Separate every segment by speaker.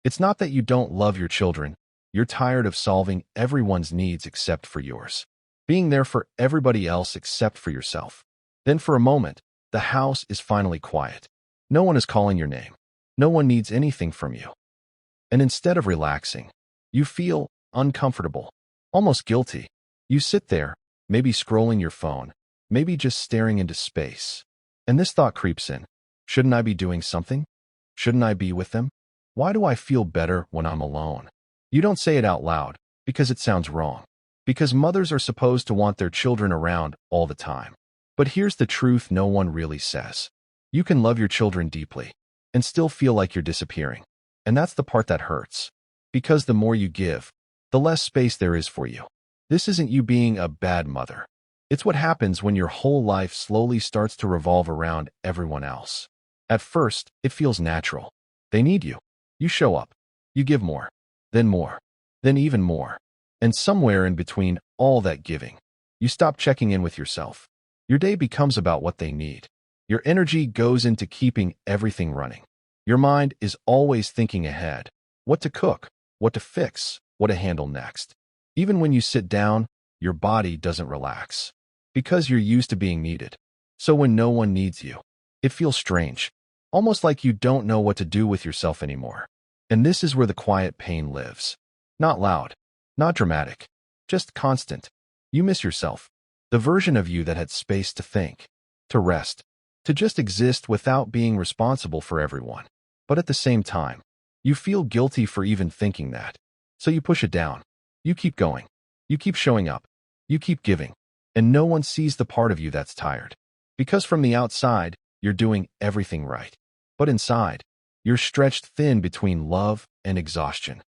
Speaker 1: It's not that you don't love your children. You're tired of solving everyone's needs except for yours, being there for everybody else except for yourself. Then for a moment, the house is finally quiet. No one is calling your name. No one needs anything from you. And instead of relaxing, you feel uncomfortable, almost guilty. You sit there, maybe scrolling your phone, maybe just staring into space. And this thought creeps in. Shouldn't I be doing something? Shouldn't I be with them? Why do I feel better when I'm alone? You don't say it out loud because it sounds wrong, because mothers are supposed to want their children around all the time. But here's the truth no one really says. You can love your children deeply and still feel like you're disappearing. And that's the part that hurts, because the more you give, the less space there is for you. This isn't you being a bad mother. It's what happens when your whole life slowly starts to revolve around everyone else. At first, it feels natural. They need you. You show up. You give more, then even more. And somewhere in between all that giving, you stop checking in with yourself. Your day becomes about what they need. Your energy goes into keeping everything running. Your mind is always thinking ahead, what to cook, what to fix, what to handle next. Even when you sit down, your body doesn't relax, because you're used to being needed. So when no one needs you, it feels strange, almost like you don't know what to do with yourself anymore. And this is where the quiet pain lives. Not loud, not dramatic, just constant. You miss yourself, the version of you that had space to think, to rest, to just exist without being responsible for everyone. But at the same time, you feel guilty for even thinking that. So you push it down. You keep going. You keep showing up. You keep giving. And no one sees the part of you that's tired. Because from the outside, you're doing everything right. But inside, you're stretched thin between love and exhaustion.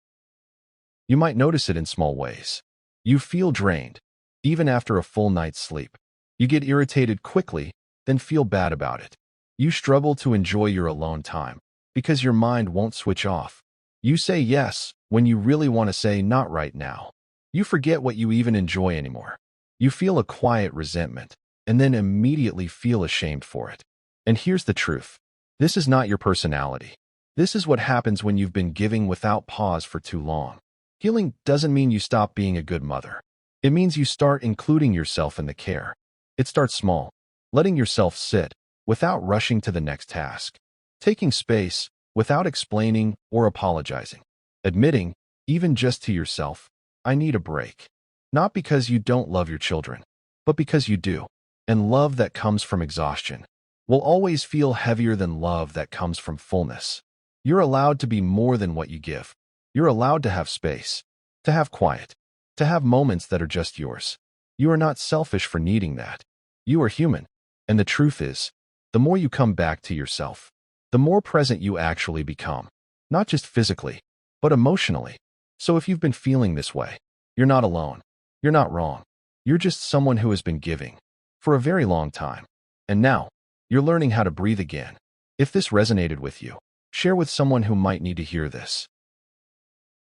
Speaker 1: You might notice it in small ways. You feel drained, even after a full night's sleep. You get irritated quickly, then feel bad about it. You struggle to enjoy your alone time because your mind won't switch off. You say yes when you really want to say not right now. You forget what you even enjoy anymore. You feel a quiet resentment and then immediately feel ashamed for it. And here's the truth. This is not your personality. This is what happens when you've been giving without pause for too long. Healing doesn't mean you stop being a good mother. It means you start including yourself in the care. It starts small, letting yourself sit without rushing to the next task, taking space without explaining or apologizing, admitting, even just to yourself, I need a break. Not because you don't love your children, but because you do. And love that comes from exhaustion will always feel heavier than love that comes from fullness. You're allowed to be more than what you give. You're allowed to have space, to have quiet, to have moments that are just yours. You are not selfish for needing that. You are human. And the truth is, the more you come back to yourself, the more present you actually become, not just physically, but emotionally. So if you've been feeling this way, you're not alone. You're not wrong. You're just someone who has been giving for a very long time. And now, you're learning how to breathe again. If this resonated with you, share with someone who might need to hear this.